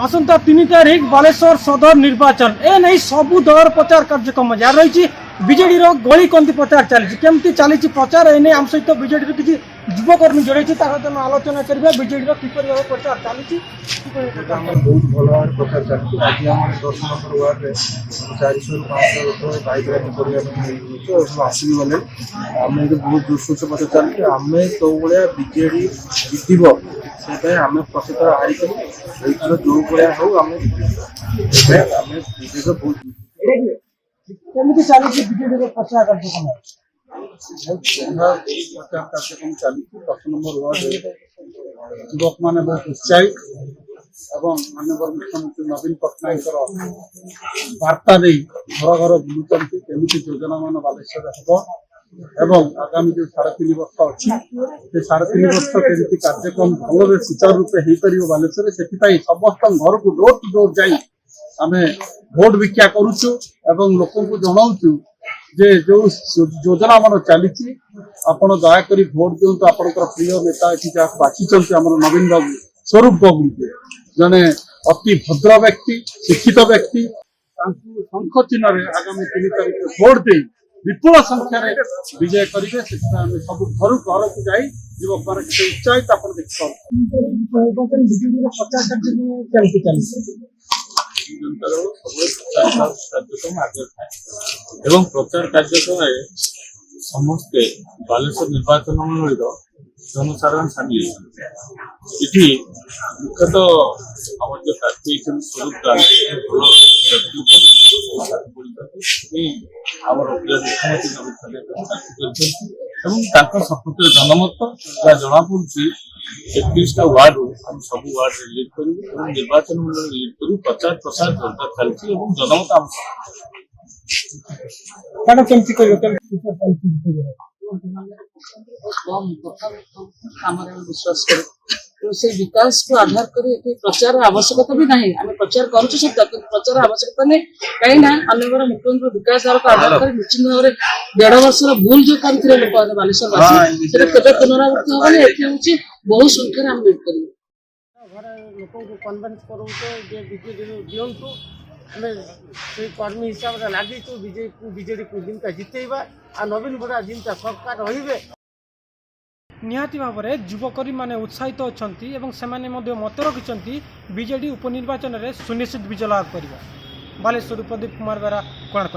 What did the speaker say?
आसंता 3 तारिख बालेश्वर सदर निर्वाचन ए नहीं सबू दल प्रचार कार्यक्रम जार रही बीजेडी गली कंती प्रचार चली केमती चली प्रचार एने आम सहित बीजेडी किसी युवकर्मी जोड़ी आलोचना करवा बीजेडी किपर भाव प्रचार चली बहुत भल भाव प्रचार चलती आज आम 10 नंबर वार्ड में 400 ରୁ 500 बाइक रैली करने आसिक गले आम बहुत जोरसोर से प्रचार चलती आम तो भाया बीजेडी जितब से आम प्रकृत हारिकर जो भाया हो आम बीजेडी बहुत केमती चली बीजेडी प्रचार कार्यक्रम प्रचार कार्यक्रम चली 10 नंबर वार्ड युवक मैंने बहुत उत्साहित एवं माननीय मुख्यमंत्री नवीन पट्टनायक वार्ता दे घर घर बुलूं केमी योजना मान बालेश्वर हम आगामी जो 3.5 वर्ष अच्छी से 3.5 वर्ष केमी कार्यक्रम भल सुचारू रूपे हो पार बालेश्वर से समस्त घर को डोर टू डोर जाई आम भोट भिक्षा करुचु एवं लोक जनाऊँ जे जो योजना मान चली आपण दयाकोरी भोट दिंतु आपंकर प्रिय नेता ये बाछी नवीन बाबू स्वरूप बाबू जने अति भद्र व्यक्ति शिक्षित व्यक्ति शंख चिन्ह आगामी 3 तारिख भोट दे विपुल संख्यार विजय करेंगे सब घर घर को जाई युवक मान उत्साहित आप कार्यक्रम आगे एवं प्रचार कार्यक्रम समस्ते बालेश्वर निर्वाचन मंडल जनसाधारण सामिल ये मुख्यतः आम जो प्रार्थी स्वरूप सपुत्र जनमत जना पड़ी 31टा वार्ड हम सब वार्ड लीड करूँ निर्वाचन मंडल लीड करूँ प्रचार प्रसार जोरदार चलती जनमत विश्वास कर तो से विकास को आधार कर प्रचार आवश्यकता भी नहीं आम प्रचार करुँ सत्य प्रचार आवश्यकता नहीं कहीं अन्य मुख्यमंत्री विकास धारा को आधार कर निश्चित भाव में 1.5 वर्ष भूल जो करते लोक बालेश्वर वासी केवे पुनरावृत्ति हेनी ये बहुत संख्यार आम लीड कर लोक कन्वेन्स करूँ बीजेडी दिंतु आम से कर्मी हिसाब से लगिचु बीजेडी को जिनका जितेबा आ नवीन बड़ा जिनका सरकार रे निहाती भाव में युवकर्मी माने उत्साहित अच्छा मत रखिंट बीजेडी उपनिर्वाचन में सुनिश्चित विजय लाभ कर बालेश्वर प्रदीप कुमार बेरा कोणार्क।